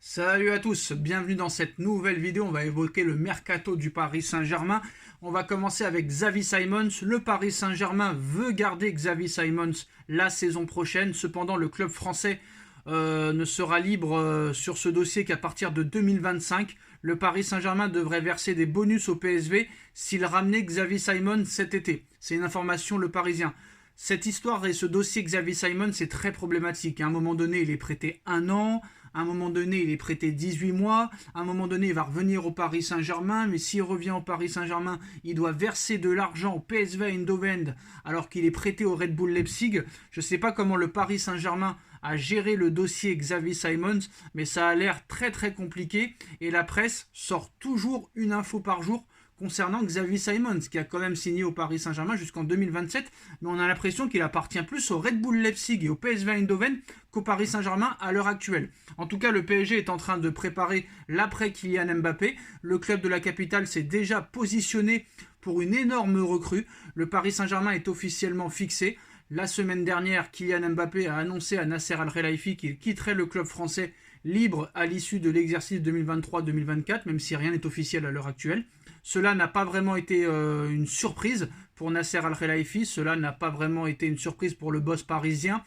Salut à tous, bienvenue dans cette nouvelle vidéo. On va évoquer le mercato du Paris Saint-Germain. On va commencer avec Xavi Simons. Le Paris Saint-Germain veut garder Xavi Simons la saison prochaine. Cependant, le club français ne sera libre sur ce dossier qu'à partir de 2025. Le Paris Saint-Germain devrait verser des bonus au PSV s'il ramenait Xavi Simons cet été. C'est une information Le Parisien. Cette histoire et ce dossier Xavi Simons, c'est très problématique. À un moment donné, il est prêté 1 an. À un moment donné, il est prêté 18 mois. À un moment donné, il va revenir au Paris Saint-Germain. Mais s'il revient au Paris Saint-Germain, il doit verser de l'argent au PSV Eindhoven alors qu'il est prêté au Red Bull Leipzig. Je ne sais pas comment le Paris Saint-Germain a géré le dossier Xavi Simons, mais ça a l'air très très compliqué. Et la presse sort toujours une info par jour concernant Xavi Simons, qui a quand même signé au Paris Saint-Germain jusqu'en 2027, mais on a l'impression qu'il appartient plus au Red Bull Leipzig et au PSV Eindhoven qu'au Paris Saint-Germain à l'heure actuelle. En tout cas, le PSG est en train de préparer l'après Kylian Mbappé. Le club de la capitale s'est déjà positionné pour une énorme recrue. Le Paris Saint-Germain est officiellement fixé. La semaine dernière, Kylian Mbappé a annoncé à Nasser Al-Khelaifi qu'il quitterait le club français libre à l'issue de l'exercice 2023-2024, même si rien n'est officiel à l'heure actuelle. Cela n'a pas vraiment été une surprise pour Nasser Al-Khelaifi, cela n'a pas vraiment été une surprise pour le boss parisien,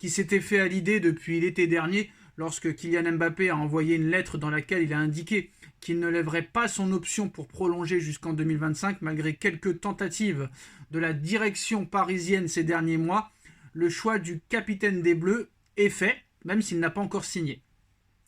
qui s'était fait à l'idée depuis l'été dernier, lorsque Kylian Mbappé a envoyé une lettre dans laquelle il a indiqué qu'il ne lèverait pas son option pour prolonger jusqu'en 2025, malgré quelques tentatives de la direction parisienne ces derniers mois. Le choix du capitaine des Bleus est fait, même s'il n'a pas encore signé.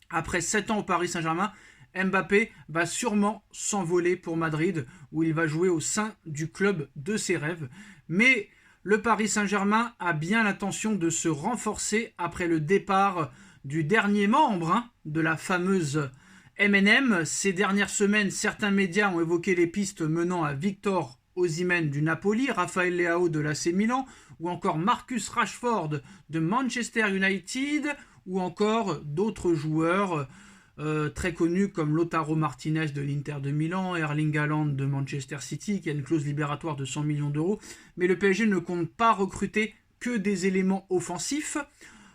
Après 7 ans au Paris Saint-Germain, Mbappé va sûrement s'envoler pour Madrid, où il va jouer au sein du club de ses rêves. Mais le Paris Saint-Germain a bien l'intention de se renforcer après le départ du dernier membre de la fameuse MNM. Ces dernières semaines, certains médias ont évoqué les pistes menant à Victor Osimhen du Napoli, Raphaël Leao de l'AC Milan, ou encore Marcus Rashford de Manchester United, ou encore d'autres joueurs très connus comme Lautaro Martinez de l'Inter de Milan, Erling Haaland de Manchester City, qui a une clause libératoire de 100 millions d'euros. Mais le PSG ne compte pas recruter que des éléments offensifs.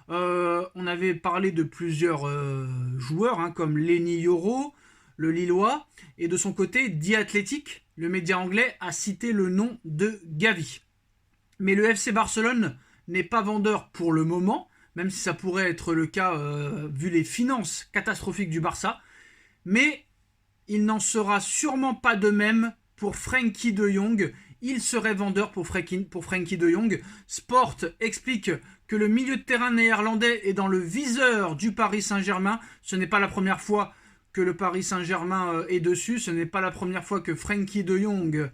On avait parlé de plusieurs joueurs, comme Lenny Yoro, le Lillois, et de son côté, The Athletic, le média anglais, a cité le nom de Gavi. Mais le FC Barcelone n'est pas vendeur pour le moment, même si ça pourrait être le cas vu les finances catastrophiques du Barça. Mais il n'en sera sûrement pas de même pour Frenkie de Jong. Il serait vendeur pour Frenkie de Jong. Sport explique que le milieu de terrain néerlandais est dans le viseur du Paris Saint-Germain. Ce n'est pas la première fois que le Paris Saint-Germain est dessus. Ce n'est pas la première fois que Frenkie de Jong,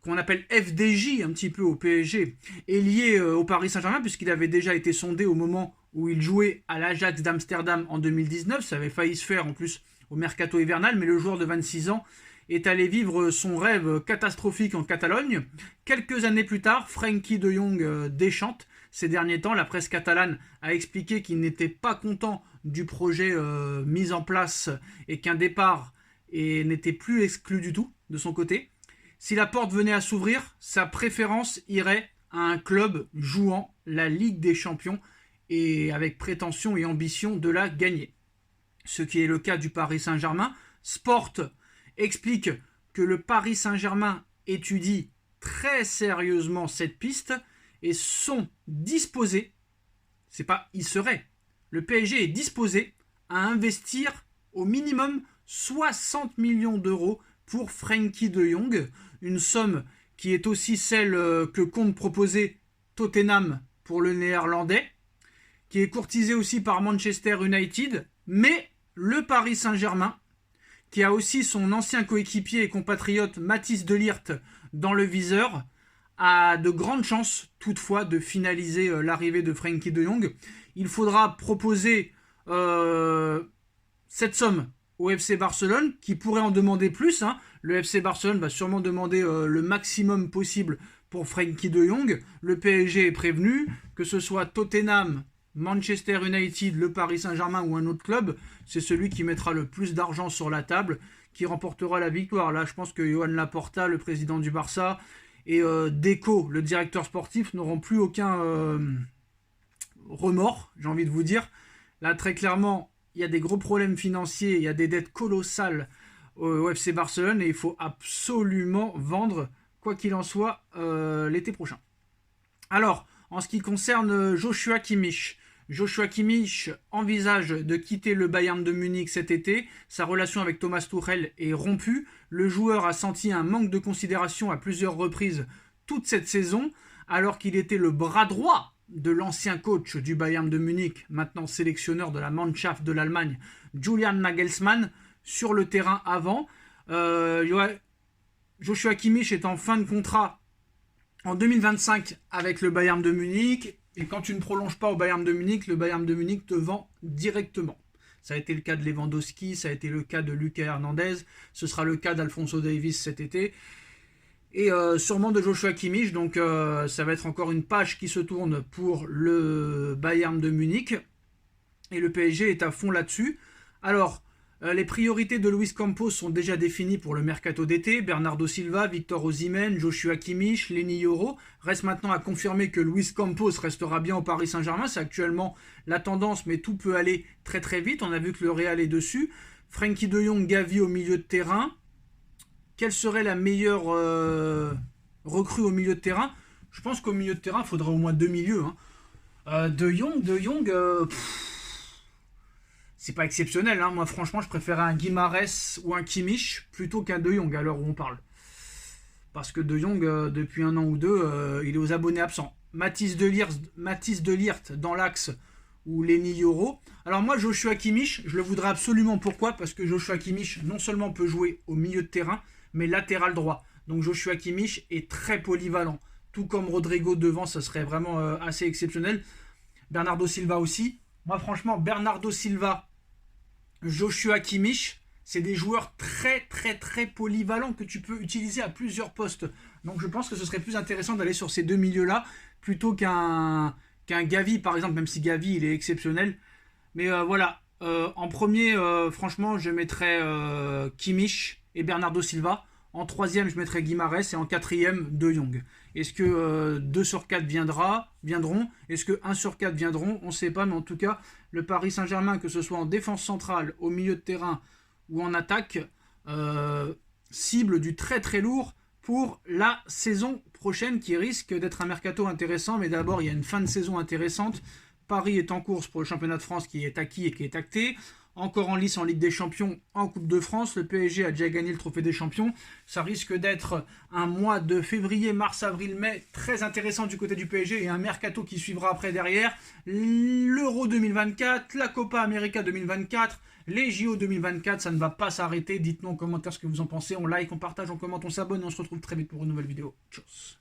qu'on appelle FDJ un petit peu au PSG, est lié au Paris Saint-Germain, puisqu'il avait déjà été sondé au moment où il jouait à l'Ajax d'Amsterdam en 2019. Ça avait failli se faire en plus au mercato hivernal, mais le joueur de 26 ans est allé vivre son rêve catastrophique en Catalogne. Quelques années plus tard, Frenkie de Jong déchante. Ces derniers temps, la presse catalane a expliqué qu'il n'était pas content du projet mis en place et qu'un départ n'était plus exclu du tout de son côté. Si la porte venait à s'ouvrir, sa préférence irait à un club jouant la Ligue des Champions et avec prétention et ambition de la gagner. Ce qui est le cas du Paris Saint-Germain. Sport explique que le Paris Saint-Germain étudie très sérieusement cette piste et sont disposés, c'est pas il serait, le PSG est disposé à investir au minimum 60 millions d'euros pour Frenkie de Jong, une somme qui est aussi celle que compte proposer Tottenham pour le néerlandais, qui est courtisée aussi par Manchester United, mais le Paris Saint-Germain, qui a aussi son ancien coéquipier et compatriote Mathys de Ligt dans le viseur, a de grandes chances toutefois de finaliser l'arrivée de Frenkie de Jong. Il faudra proposer cette somme au FC Barcelone, qui pourrait en demander plus. Le FC Barcelone va sûrement demander le maximum possible pour Frenkie de Jong. Le PSG est prévenu, que ce soit Tottenham, Manchester United, le Paris Saint-Germain ou un autre club, c'est celui qui mettra le plus d'argent sur la table qui remportera la victoire. Là, je pense que Johan Laporta, le président du Barça, et Deco, le directeur sportif, n'auront plus aucun remords, j'ai envie de vous dire. Là, très clairement, il y a des gros problèmes financiers, il y a des dettes colossales au FC Barcelone et il faut absolument vendre, quoi qu'il en soit, l'été prochain. Alors, en ce qui concerne Joshua Kimmich envisage de quitter le Bayern de Munich cet été. Sa relation avec Thomas Tuchel est rompue. Le joueur a senti un manque de considération à plusieurs reprises toute cette saison, alors qu'il était le bras droit de l'ancien coach du Bayern de Munich, maintenant sélectionneur de la Mannschaft de l'Allemagne, Julian Nagelsmann, sur le terrain avant. Joshua Kimmich est en fin de contrat en 2025 avec le Bayern de Munich. Et quand tu ne prolonges pas au Bayern de Munich, le Bayern de Munich te vend directement. Ça a été le cas de Lewandowski, ça a été le cas de Lucas Hernandez, ce sera le cas d'Alphonso Davies cet été. Et sûrement de Joshua Kimmich, donc ça va être encore une page qui se tourne pour le Bayern de Munich. Et le PSG est à fond là-dessus. Alors, les priorités de Luis Campos sont déjà définies pour le mercato d'été. Bernardo Silva, Victor Osimhen, Joshua Kimmich, Leny Yoro. Reste maintenant à confirmer que Luis Campos restera bien au Paris Saint-Germain. C'est actuellement la tendance, mais tout peut aller très très vite. On a vu que le Real est dessus. Frenkie de Jong, Gavi au milieu de terrain. Quelle serait la meilleure recrue au milieu de terrain? Je pense qu'au milieu de terrain, il faudrait au moins deux milieux. De Jong, c'est pas exceptionnel. Moi, franchement, je préférais un Guimarães ou un Kimmich plutôt qu'un De Jong à l'heure où on parle. Parce que De Jong, depuis un an ou deux, il est aux abonnés absents. Mathis de Ligt dans l'axe ou Leny Yoro. Alors moi, Joshua Kimmich, je le voudrais absolument. Pourquoi? Parce que Joshua Kimmich, non seulement peut jouer au milieu de terrain, mais latéral droit. Donc Joshua Kimmich est très polyvalent. Tout comme Rodrigo devant, ça serait vraiment assez exceptionnel. Bernardo Silva aussi. Moi, franchement, Bernardo Silva, Joshua Kimmich, c'est des joueurs très, très, très polyvalents que tu peux utiliser à plusieurs postes. Donc, je pense que ce serait plus intéressant d'aller sur ces deux milieux-là plutôt qu'un Gavi, par exemple, même si Gavi, il est exceptionnel. Mais voilà, en premier, franchement, je mettrais Kimmich et Bernardo Silva. En troisième, je mettrais Guimarães et en quatrième, De Jong. Est-ce que 2 sur 4 viendront? Est-ce que 1 sur 4 viendront? On ne sait pas, mais en tout cas, le Paris Saint-Germain, que ce soit en défense centrale, au milieu de terrain ou en attaque, cible du très très lourd pour la saison prochaine qui risque d'être un mercato intéressant. Mais d'abord, il y a une fin de saison intéressante. Paris est en course pour le championnat de France qui est acquis et qui est acté. Encore en lice en Ligue des Champions, en Coupe de France. Le PSG a déjà gagné le Trophée des Champions. Ça risque d'être un mois de février, mars, avril, mai très intéressant du côté du PSG et un mercato qui suivra après derrière. L'Euro 2024, la Copa América 2024, les JO 2024, ça ne va pas s'arrêter. Dites-nous en commentaire ce que vous en pensez. On like, on partage, on commente, on s'abonne et on se retrouve très vite pour une nouvelle vidéo. Tchuss.